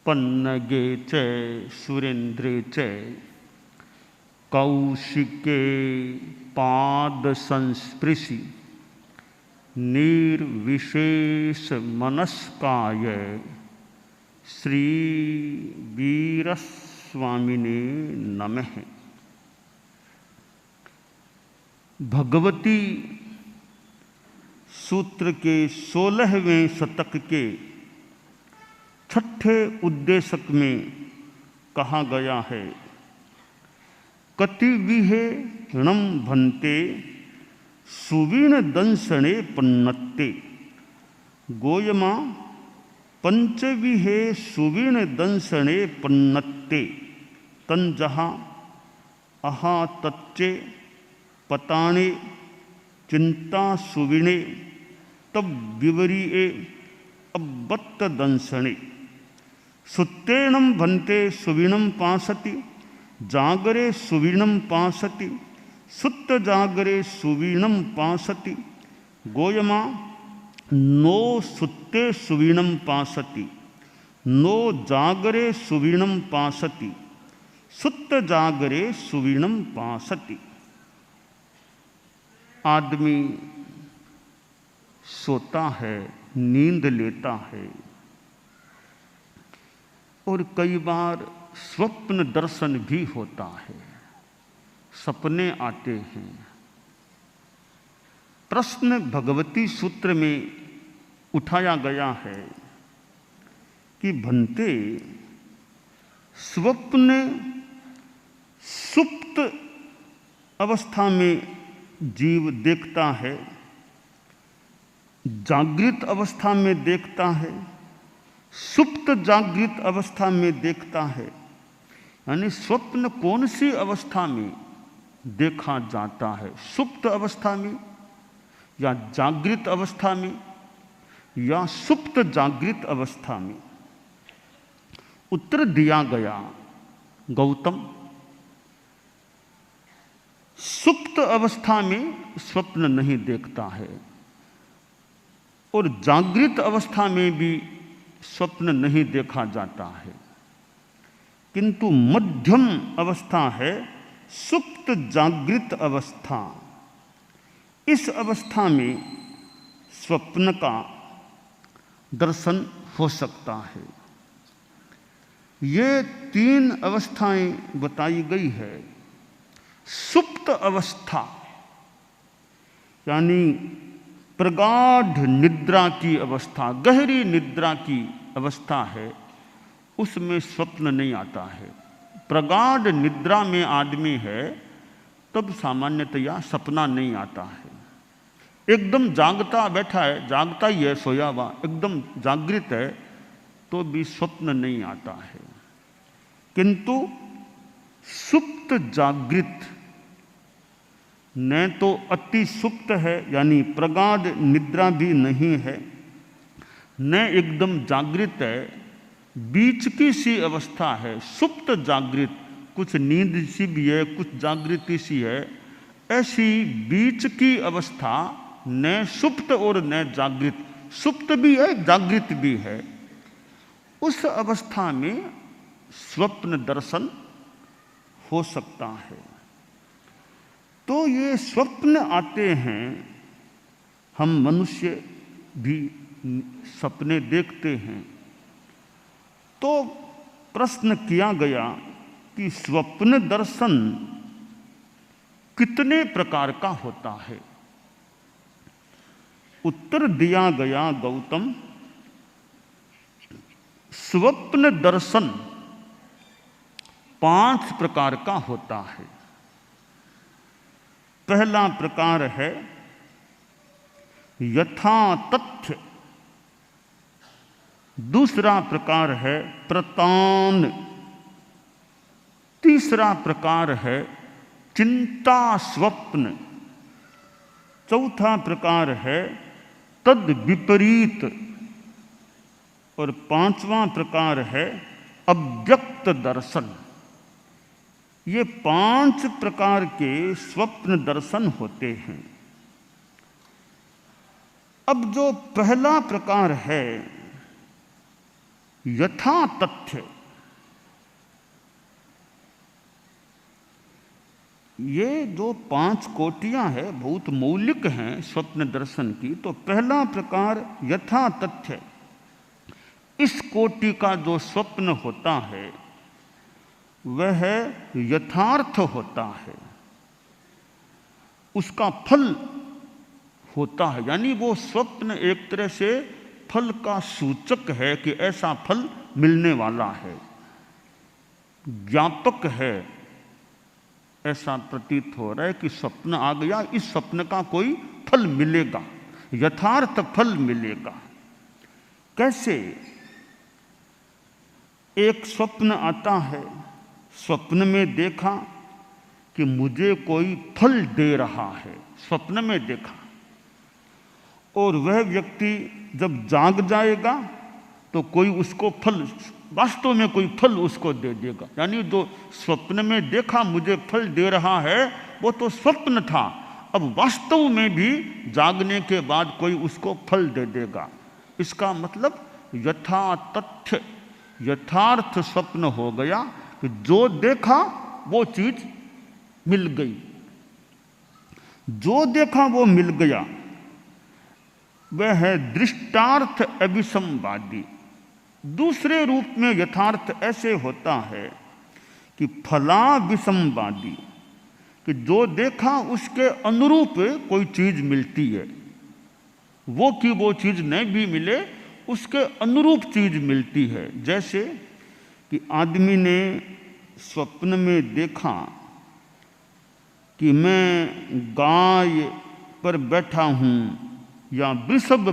पन्नगे च सुरेन्द्रे च कौशिके पाद संस्पृशि निर्विशेष मनस्काय श्री वीरस्वामिने नमः। भगवती सूत्र के 16वें शतक के छठे उद्देशक में कहा गया है, कतिविहे णम भन्ते सुवीण दंसणे पन्नत्ते गोयमा पंचविहे सुवीण दंसणे पन्नत्ते तंजहा अहा तच्चे पताणे चिंता सुवीणे तब विवरीए अब्बत्त दंसणे सुत्तेणम भन्ते सुवीणम पासति जागरे सुवीणम पासति सुत्त जागरे सुवीणम पासति गोयमा नो सुत्ते सुवीणम पासति नो जागरे सुवीणम पासति सुत्त जागरे सुवीणम पासति। आदमी सोता है, नींद लेता है और कई बार स्वप्न दर्शन भी होता है, सपने आते हैं। प्रश्न भगवती सूत्र में उठाया गया है कि भन्ते स्वप्न सुप्त अवस्था में जीव देखता है, जागृत अवस्था में देखता है, सुप्त जागृत अवस्था में देखता है। यानी स्वप्न कौन सी अवस्था में देखा जाता है, सुप्त अवस्था में या जागृत अवस्था में या सुप्त जागृत अवस्था में? उत्तर दिया गया, गौतम सुप्त अवस्था में स्वप्न नहीं देखता है और जागृत अवस्था में भी स्वप्न नहीं देखा जाता है, किंतु मध्यम अवस्था है सुप्त जागृत अवस्था। इस अवस्था में स्वप्न का दर्शन हो सकता है। ये 3 अवस्थाएं बताई गई है। सुप्त अवस्था यानी प्रगाढ़ निद्रा की अवस्था, गहरी निद्रा की अवस्था है, उसमें स्वप्न नहीं आता है। प्रगाढ़ निद्रा में आदमी है तब सामान्यतया सपना नहीं आता है। एकदम जागता बैठा है, जागता ही है, सोया हुआ एकदम जागृत है तो भी स्वप्न नहीं आता है। किंतु सुप्त जागृत न तो अति सुप्त है यानी प्रगाढ़ निद्रा भी नहीं है, न एकदम जागृत है, बीच की सी अवस्था है। सुप्त जागृत, कुछ नींद सी भी है, कुछ जागृति सी है, ऐसी बीच की अवस्था न सुप्त और न जागृत, सुप्त भी है जागृत भी है। उस अवस्था में स्वप्न दर्शन हो सकता है। तो ये स्वप्न आते हैं, हम मनुष्य भी सपने देखते हैं। तो प्रश्न किया गया कि स्वप्न दर्शन कितने प्रकार का होता है? उत्तर दिया गया, गौतम स्वप्न दर्शन 5 प्रकार का होता है। पहला प्रकार है यथा तथ्य, दूसरा प्रकार है प्रतान, तीसरा प्रकार है चिंता स्वप्न, चौथा प्रकार है तद विपरीत और 5वां प्रकार है अव्यक्त दर्शन। ये 5 प्रकार के स्वप्न दर्शन होते हैं। अब जो पहला प्रकार है यथा तथ्य, ये जो 5 कोटियां हैं बहुत मौलिक हैं स्वप्न दर्शन की। तो पहला प्रकार यथा तथ्य, इस कोटि का जो स्वप्न होता है वह यथार्थ होता है, उसका फल होता है। यानी वो स्वप्न एक तरह से फल का सूचक है कि ऐसा फल मिलने वाला है, ज्ञापक है। ऐसा प्रतीत हो रहा है कि स्वप्न आ गया, इस स्वप्न का कोई फल मिलेगा, यथार्थ फल मिलेगा। कैसे? एक स्वप्न आता है, स्वप्न में देखा कि मुझे कोई फल दे रहा है, स्वप्न में देखा, और वह व्यक्ति जब जाग जाएगा तो कोई उसको फल, वास्तव में कोई फल उसको दे देगा। यानी जो स्वप्न में देखा मुझे फल दे रहा है वो तो स्वप्न था, अब वास्तव में भी जागने के बाद कोई उसको फल दे देगा। इसका मतलब यथा तथ्य, यथार्थ स्वप्न हो गया कि जो देखा वो चीज मिल गई, जो देखा वो मिल गया। वह है दृष्टार्थ अभिसंवादी। दूसरे रूप में यथार्थ ऐसे होता है कि फलाभिसंवादी, कि जो देखा उसके अनुरूप कोई चीज मिलती है, वो कि वो चीज नहीं भी मिले, उसके अनुरूप चीज मिलती है। जैसे कि आदमी ने स्वप्न में देखा कि मैं गाय पर बैठा हूँ या वृषभ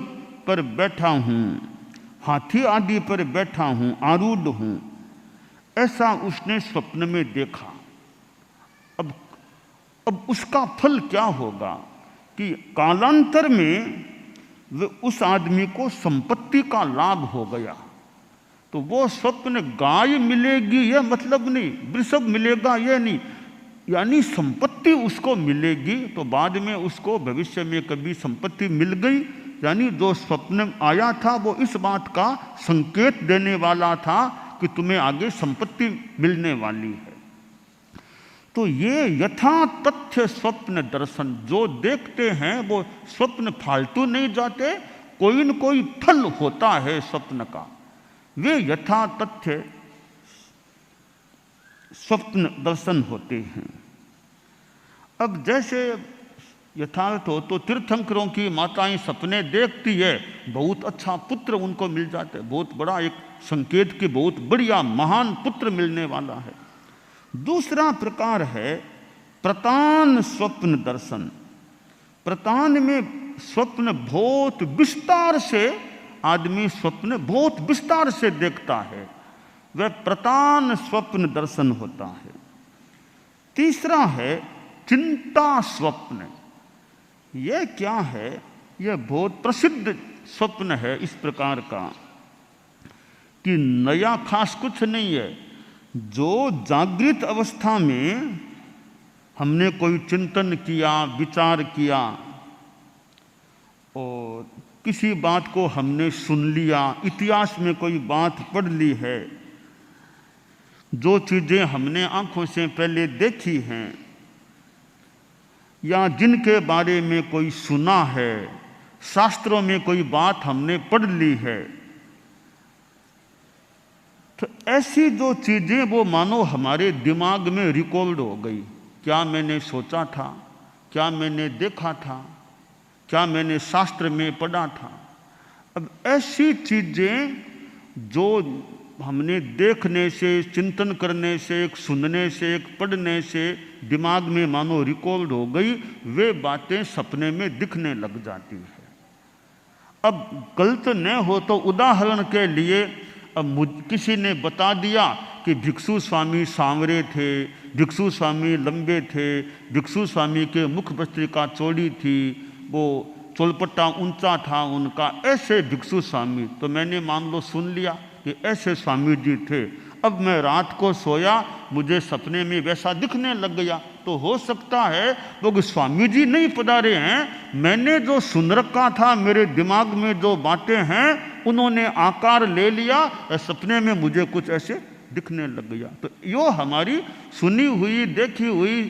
पर बैठा हूँ, हाथी आदि पर बैठा हूँ, आरूढ़ हूँ, ऐसा उसने स्वप्न में देखा। अब उसका फल क्या होगा कि कालांतर में उस आदमी को संपत्ति का लाभ हो गया। तो वो स्वप्न गाय मिलेगी यह मतलब नहीं, वृषभ मिलेगा यह नहीं, यानी संपत्ति उसको मिलेगी। तो बाद में उसको भविष्य में कभी संपत्ति मिल गई, यानी जो स्वप्न आया था वो इस बात का संकेत देने वाला था कि तुम्हें आगे संपत्ति मिलने वाली है। तो ये यथा तथ्य स्वप्न दर्शन, जो देखते हैं वो स्वप्न फालतू नहीं जाते, कोई न कोई फल होता है स्वप्न का, वे यथा तथ्य स्वप्न दर्शन होते हैं। अब जैसे यथार्थ हो तो तीर्थंकरों की माताएं सपने देखती है, बहुत अच्छा पुत्र उनको मिल जाता है, बहुत बड़ा एक संकेत कि बहुत बढ़िया महान पुत्र मिलने वाला है। दूसरा प्रकार है प्रतान स्वप्न दर्शन। प्रतान में स्वप्न बहुत विस्तार से, आदमी स्वप्न बहुत विस्तार से देखता है, वह प्रतान स्वप्न दर्शन होता है। तीसरा है चिंता स्वप्न। यह क्या है? यह बहुत प्रसिद्ध स्वप्न है इस प्रकार का कि नया खास कुछ नहीं है। जो जागृत अवस्था में हमने कोई चिंतन किया, विचार किया और किसी बात को हमने सुन लिया, इतिहास में कोई बात पढ़ ली है, जो चीज़ें हमने आंखों से पहले देखी हैं या जिनके बारे में कोई सुना है, शास्त्रों में कोई बात हमने पढ़ ली है, तो ऐसी जो चीज़ें वो मानो हमारे दिमाग में रिकॉर्ड हो गई। क्या मैंने सोचा था, क्या मैंने देखा था, क्या मैंने शास्त्र में पढ़ा था। अब ऐसी चीज़ें जो हमने देखने से, चिंतन करने से, एक सुनने से, एक पढ़ने से दिमाग में मानो रिकॉर्ड हो गई, वे बातें सपने में दिखने लग जाती है। अब गलत न हो तो उदाहरण के लिए, अब किसी ने बता दिया कि भिक्षु स्वामी सांवरे थे, भिक्षु स्वामी लंबे थे, भिक्षु स्वामी के मुख भस्त्रिका चौड़ी थी, वो चोलपट्टा ऊंचा था उनका, ऐसे भिक्षु स्वामी। तो मैंने मान लो सुन लिया कि ऐसे स्वामी जी थे। अब मैं रात को सोया, मुझे सपने में वैसा दिखने लग गया, तो हो सकता है वो स्वामी जी नहीं पधारे हैं, मैंने जो सुन रखा था, मेरे दिमाग में जो बातें हैं उन्होंने आकार ले लिया, सपने में मुझे कुछ ऐसे दिखने लग गया। तो यो हमारी सुनी हुई, देखी हुई,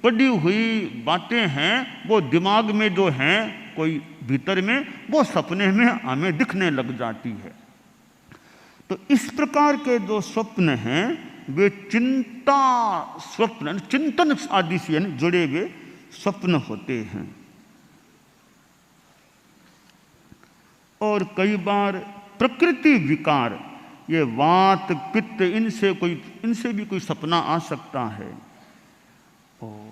पढ़ी हुई बातें हैं, वो दिमाग में जो हैं कोई भीतर में, वो सपने में हमें दिखने लग जाती है। तो इस प्रकार के जो स्वप्न हैं वे चिंता स्वप्न, चिंतन आदि से जुड़े हुए स्वप्न होते हैं। और कई बार प्रकृति विकार, ये वात पित्त, इनसे भी कोई सपना आ सकता है। और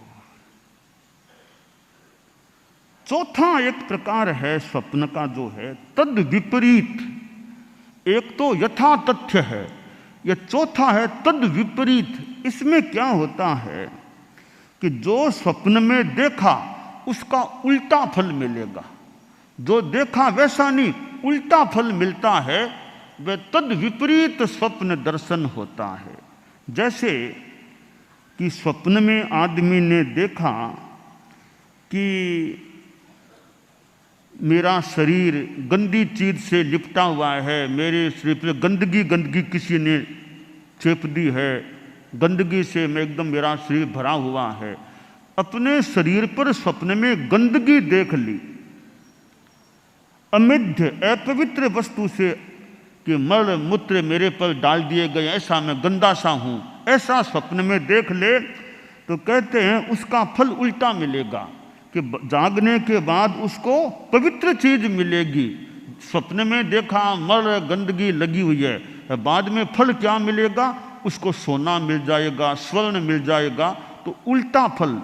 चौथा एक प्रकार है स्वप्न का जो है तद विपरीत। एक तो यथा तथ्य है, यह चौथा है तद विपरीत। इसमें क्या होता है कि जो स्वप्न में देखा उसका उल्टा फल मिलेगा, जो देखा वैसा नहीं, उल्टा फल मिलता है, वह तद विपरीत स्वप्न दर्शन होता है। जैसे कि स्वप्न में आदमी ने देखा कि मेरा शरीर गंदी चीज से लिपटा हुआ है, मेरे शरीर पर गंदगी किसी ने चेप दी है, गंदगी से मैं एकदम, मेरा शरीर भरा हुआ है। अपने शरीर पर स्वप्न में गंदगी देख ली, अमिध्य अपवित्र वस्तु से कि मल मूत्र मेरे पर डाल दिए गए, ऐसा मैं गंदा सा हूं, ऐसा स्वप्न में देख ले तो कहते हैं उसका फल उल्टा मिलेगा कि जागने के बाद उसको पवित्र चीज मिलेगी। स्वप्न में देखा मल गंदगी लगी हुई है, बाद में फल क्या मिलेगा, उसको सोना मिल जाएगा, स्वर्ण मिल जाएगा। तो उल्टा फल,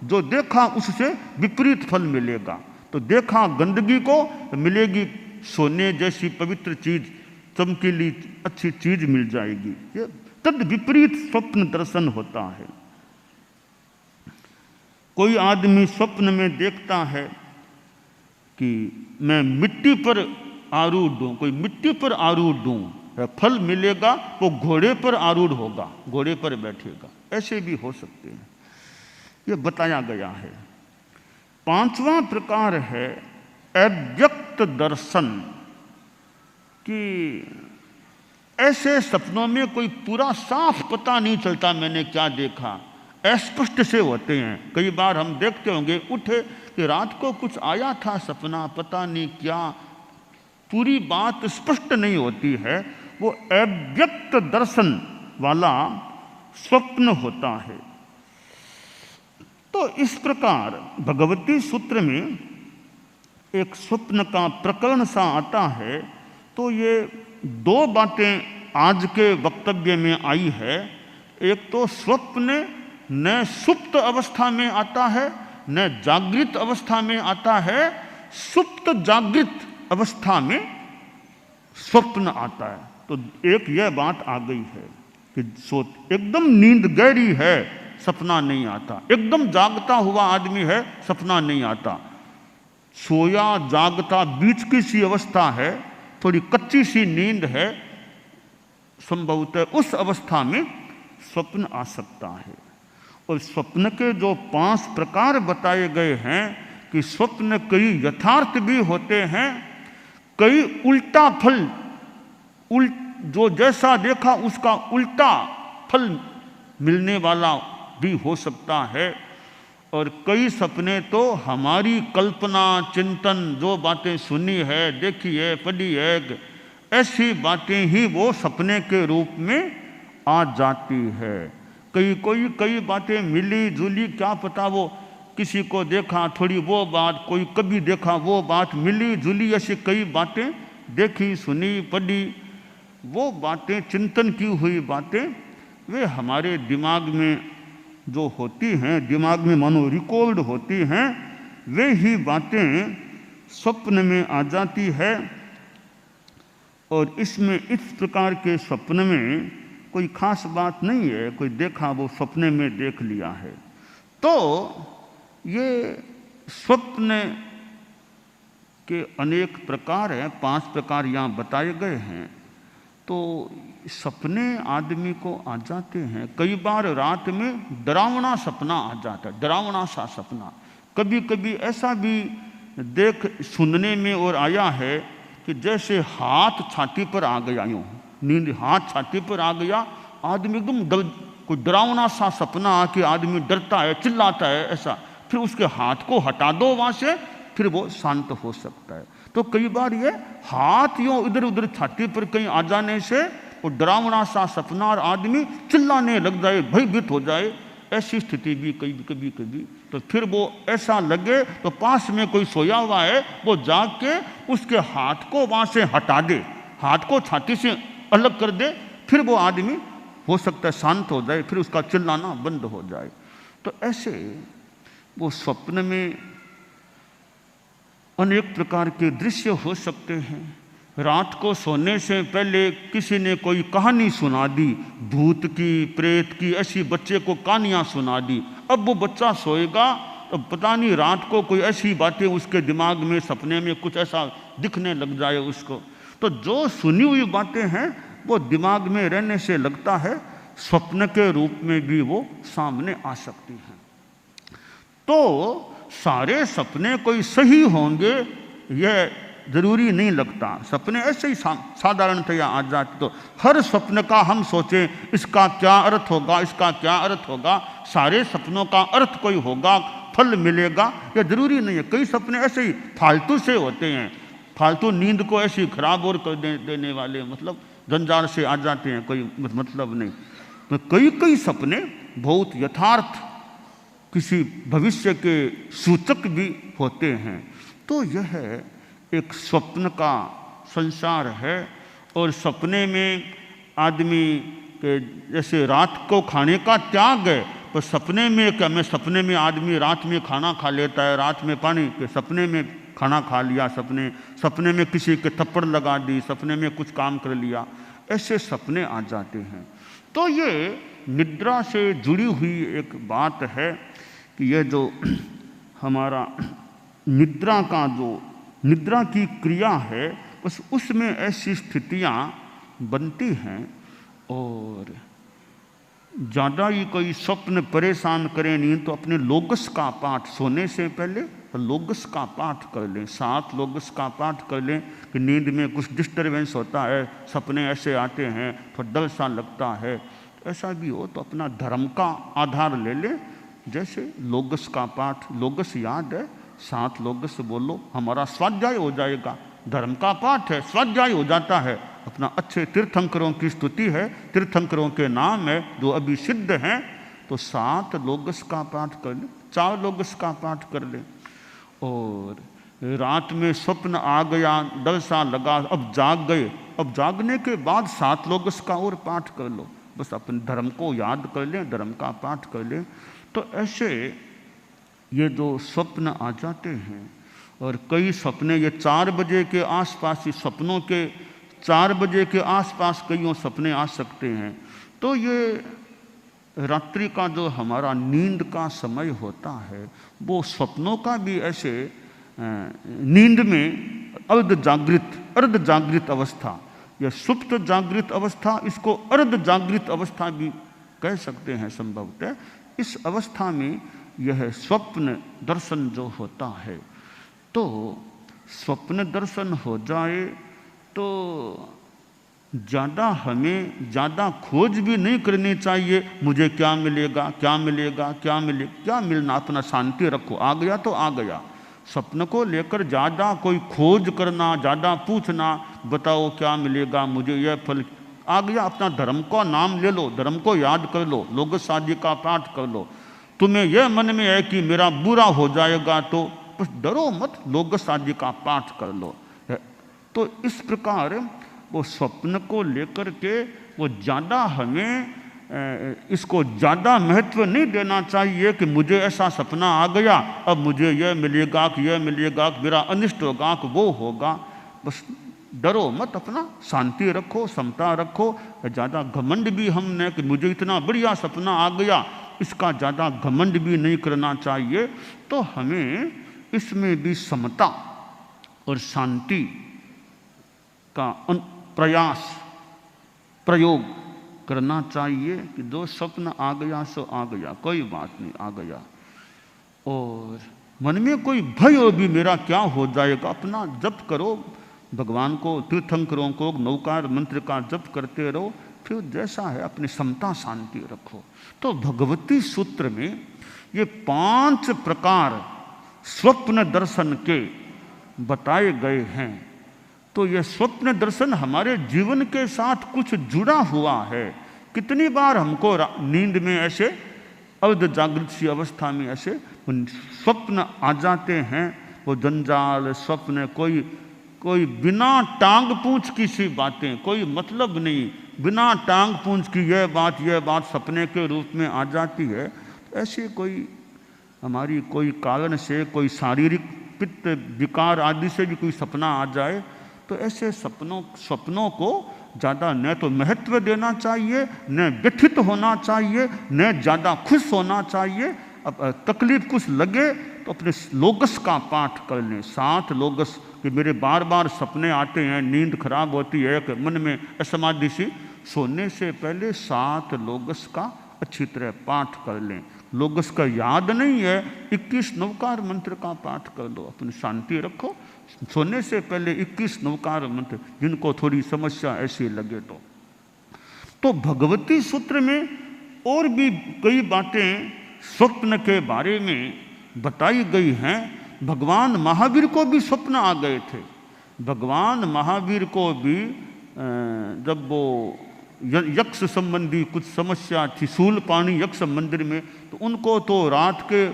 जो देखा उससे विपरीत फल मिलेगा। तो देखा गंदगी को, मिलेगी सोने जैसी पवित्र चीज, चमकीली अच्छी चीज मिल जाएगी। ये तद विपरीत स्वप्न दर्शन होता है। कोई आदमी स्वप्न में देखता है कि मैं मिट्टी पर आरूढ़ हूं, कोई मिट्टी पर आरूढ़ हूं, फल मिलेगा, वो घोड़े पर आरूढ़ होगा, घोड़े पर बैठेगा। ऐसे भी हो सकते हैं, ये बताया गया है। पांचवा प्रकार है अव्यक्त दर्शन, कि ऐसे सपनों में कोई पूरा साफ पता नहीं चलता मैंने क्या देखा, अस्पष्ट से होते हैं। कई बार हम देखते होंगे, उठे कि रात को कुछ आया था सपना, पता नहीं क्या, पूरी बात स्पष्ट नहीं होती है, वो अव्यक्त दर्शन वाला स्वप्न होता है। तो इस प्रकार भगवती सूत्र में एक स्वप्न का प्रकरण सा आता है। तो ये दो बातें आज के वक्तव्य में आई है। एक तो स्वप्न न सुप्त अवस्था में आता है न जागृत अवस्था में आता है, सुप्त जागृत अवस्था में स्वप्न आता है। तो एक यह बात आ गई है कि एकदम नींद गहरी है, सपना नहीं आता, एकदम जागता हुआ आदमी है, सपना नहीं आता, सोया जागता बीच की सी अवस्था है, थोड़ी कच्ची सी नींद है, संभवतः उस अवस्था में स्वप्न आ सकता है। और स्वप्न के जो 5 प्रकार बताए गए हैं कि स्वप्न कई यथार्थ भी होते हैं, कई उल्टा फल, जो जैसा देखा उसका उल्टा फल मिलने वाला भी हो सकता है। और कई सपने तो हमारी कल्पना चिंतन, जो बातें सुनी है, देखी है, पढ़ी है, ऐसी बातें ही वो सपने के रूप में आ जाती है। कई बातें मिली जुली, क्या पता वो किसी को देखा थोड़ी वो बात, कोई कभी देखा वो बात, मिली जुली ऐसी कई बातें देखी सुनी पढ़ी, वो बातें चिंतन की हुई बातें वे हमारे दिमाग में जो होती हैं, दिमाग में मानो रिकॉर्ड होती हैं, वे ही बातें स्वप्न में आ जाती है। और इसमें इस प्रकार के स्वप्न में कोई खास बात नहीं है, कोई देखा वो सपने में देख लिया है। तो ये स्वप्न के अनेक प्रकार हैं, 5 प्रकार यहाँ बताए गए हैं। तो सपने आदमी को आ जाते हैं। कई बार रात में डरावना सपना आ जाता है, डरावना सा सपना। कभी कभी ऐसा भी सुनने में और आया है कि जैसे हाथ छाती पर आ गया, यूँ नींद हाथ छाती पर आ गया, आदमी एकदम कोई डरावना सा सपना आके आदमी डरता है, चिल्लाता है ऐसा, फिर उसके हाथ को हटा दो वहाँ से, फिर वो शांत हो सकता है। तो कई बार ये हाथ यूँ इधर उधर छाती पर कहीं आ जाने से वो डरावना सा सपना और आदमी चिल्लाने लग जाए, भयभीत हो जाए, ऐसी स्थिति भी कभी, तो फिर वो ऐसा लगे तो पास में कोई सोया हुआ है, वो जाग के उसके हाथ को वहाँ से हटा दे, हाथ को छाती से अलग कर दे, फिर वो आदमी हो सकता है शांत हो जाए, फिर उसका चिल्लाना बंद हो जाए। तो ऐसे वो स्वप्न में अनेक प्रकार के दृश्य हो सकते हैं। रात को सोने से पहले किसी ने कोई कहानी सुना दी, भूत की, प्रेत की, ऐसी बच्चे को कहानियाँ सुना दी। अब वो बच्चा सोएगा तो पता नहीं रात को कोई ऐसी बातें उसके दिमाग में सपने में कुछ ऐसा दिखने लग जाए उसको, तो जो सुनी हुई बातें हैं वो दिमाग में रहने से लगता है स्वप्न के रूप में भी वो सामने आ सकती हैं। तो सारे सपने कोई सही होंगे यह जरूरी नहीं लगता, सपने ऐसे ही साधारणतया आ जाते। तो हर सपने का हम सोचें इसका क्या अर्थ होगा, इसका क्या अर्थ होगा, सारे सपनों का अर्थ कोई होगा, फल मिलेगा, यह जरूरी नहीं है। कई सपने ऐसे ही फालतू से होते हैं, फालतू नींद को ऐसे ही खराब और कर देने वाले, मतलब जंजाल से आ जाते हैं, कोई मतलब नहीं। तो कई सपने बहुत यथार्थ किसी भविष्य के सूचक भी होते हैं। तो यह एक स्वप्न का संसार है। और सपने में आदमी के जैसे रात को खाने का त्याग है, तो सपने में क्या, मैं सपने में आदमी रात में खाना खा लेता है, रात में पानी के सपने में खाना खा लिया, सपने में किसी के थप्पड़ लगा दी, सपने में कुछ काम कर लिया, ऐसे सपने आ जाते हैं। तो ये निद्रा से जुड़ी हुई एक बात है कि यह जो हमारा निद्रा की क्रिया है, उसमें ऐसी स्थितियाँ बनती हैं। और ज़्यादा ही कोई स्वप्न परेशान करें नहीं तो अपने लोगस का पाठ सोने से पहले लोगस का पाठ कर लें, 7 लोगस का पाठ कर लें कि नींद में कुछ डिस्टर्बेंस होता है, सपने ऐसे आते हैं, थोड़ा डर सा लगता है, ऐसा भी हो तो अपना धर्म का आधार ले लें। जैसे लोगस का पाठ, लोगस याद है, 7 लोगस बोलो, हमारा स्वाध्याय हो जाएगा। धर्म का पाठ है, स्वाध्याय हो जाता है। अपना अच्छे तीर्थंकरों की स्तुति है, तीर्थंकरों के नाम है जो अभी सिद्ध हैं। तो 7 लोगस का पाठ कर लें, 4 लोगस का पाठ कर लें। और रात में स्वप्न आ गया, डर सा लगा, अब जाग गए, अब जागने के बाद 7 लोगस का और पाठ कर लो, बस अपने धर्म को याद कर लें, धर्म का पाठ कर लें। तो ऐसे ये जो स्वप्न आ जाते हैं, और कई सपने ये 4 बजे के आसपास ही, सपनों के 4 बजे के आसपास कईयों सपने आ सकते हैं। तो ये रात्रि का जो हमारा नींद का समय होता है, वो स्वप्नों का भी ऐसे नींद में अर्ध जागृत अवस्था या सुप्त जागृत अवस्था, इसको अर्ध जागृत अवस्था भी कह सकते हैं संभवतः। इस अवस्था में यह स्वप्न दर्शन जो होता है, तो स्वप्न दर्शन हो जाए तो हमें ज़्यादा खोज भी नहीं करनी चाहिए, मुझे क्या मिलेगा, क्या मिलेगा, क्या मिलना, अपना शांति रखो, आ गया तो आ गया। स्वप्न को लेकर ज़्यादा कोई खोज करना, ज़्यादा पूछना, बताओ क्या मिलेगा, मुझे यह फल, आ गया, अपना धर्म का नाम ले लो, धर्म को याद कर लो, लोगस आदि का पाठ कर लो। तुम्हें यह मन में है कि मेरा बुरा हो जाएगा तो बस डरो मत, लोगस आदि का पाठ कर लो। तो इस प्रकार वो स्वप्न को लेकर के वो ज़्यादा हमें इसको ज़्यादा महत्व नहीं देना चाहिए कि मुझे ऐसा सपना आ गया, अब मुझे यह मिलेगा कि यह मिलेगा, कि मेरा अनिष्ट होगा कि वो होगा। बस डरो मत, अपना शांति रखो, समता रखो। ज़्यादा घमंड भी हमने कि मुझे इतना बढ़िया सपना आ गया, इसका ज़्यादा घमंड भी नहीं करना चाहिए। तो हमें इसमें भी समता और शांति का प्रयोग करना चाहिए कि जो स्वप्न आ गया सो आ गया, कोई बात नहीं, आ गया। और मन में कोई भय हो भी मेरा क्या हो जाएगा, अपना जप करो, भगवान को, तीर्थंकरों को नौकार मंत्र का जप करते रहो, फिर जैसा है अपनी समता शांति रखो। तो भगवती सूत्र में ये 5 प्रकार स्वप्न दर्शन के बताए गए हैं। तो यह स्वप्न दर्शन हमारे जीवन के साथ कुछ जुड़ा हुआ है। कितनी बार हमको नींद में ऐसे अर्ध जागृत सी अवस्था में ऐसे स्वप्न आ जाते हैं, वो जंजाल स्वप्न, कोई बिना टांग पूंछ की सी बातें, कोई मतलब नहीं, बिना टांग पूंछ की यह बात सपने के रूप में आ जाती है। ऐसे कोई हमारी कोई कारण से, कोई शारीरिक पित्त विकार आदि से भी कोई सपना आ जाए, तो ऐसे सपनों को ज़्यादा न तो महत्व देना चाहिए, न व्यथित होना चाहिए, न ज़्यादा खुश होना चाहिए। अब तकलीफ कुछ लगे तो अपने लोगस का पाठ कर लें, 7 लोगस, कि मेरे बार बार सपने आते हैं, नींद खराब होती है, कि मन में असमाधि सी, सोने से पहले 7 लोगस का अच्छी तरह पाठ कर लें। लोगस का याद नहीं है, 21 नवकार मंत्र का पाठ कर लो, अपनी शांति रखो। सोने से पहले 21 नवकार मंत्र, जिनको थोड़ी समस्या ऐसी लगे तो भगवती सूत्र में और भी कई बातें स्वप्न के बारे में बताई गई हैं। भगवान महावीर को भी स्वप्न आ गए थे। भगवान महावीर को भी जब वो यक्ष संबंधी कुछ समस्या थी शूलपाणी यक्ष मंदिर में, तो उनको तो रात के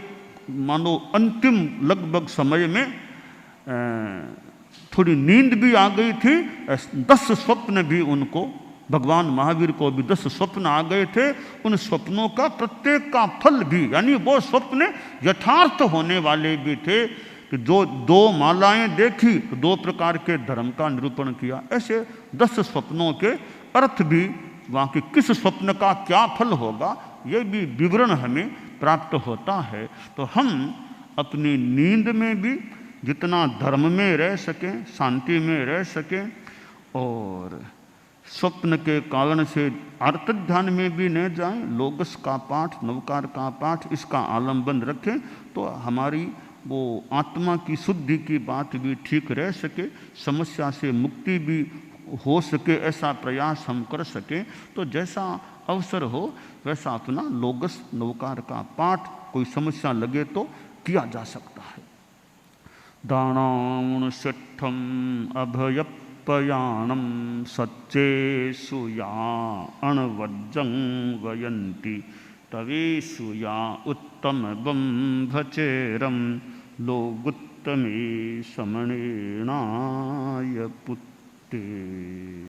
मानो अंतिम लगभग समय में थोड़ी नींद भी आ गई थी। 10 स्वप्न भी उनको, भगवान महावीर को भी 10 स्वप्न आ गए थे। उन स्वप्नों का प्रत्येक का फल भी, यानी वो स्वप्न यथार्थ होने वाले भी थे। कि जो 2 मालाएं देखी तो 2 प्रकार के धर्म का निरूपण किया। ऐसे 10 स्वप्नों के अर्थ भी, वहाँ के किस स्वप्न का क्या फल होगा, ये भी विवरण हमें प्राप्त होता है। तो हम अपनी नींद में भी जितना धर्म में रह सकें, शांति में रह सकें, और स्वप्न के कारण से आर्त ध्यान में भी न जाएं, लोगस का पाठ, नवकार का पाठ, इसका आलम्बन रखें, तो हमारी वो आत्मा की शुद्धि की बात भी ठीक रह सके, समस्या से मुक्ति भी हो सके, ऐसा प्रयास हम कर सकें। तो जैसा अवसर हो वैसा अपना लोगस नवकार का पाठ, कोई समस्या लगे तो किया जा सकता है। दानां सिद्धम अभयपयाणम सच्चेषु या अणवज्जं वयन्ति तवेषु या उत्तमं भचेरं लोगुत्तमे समणेनाय पुत्ते।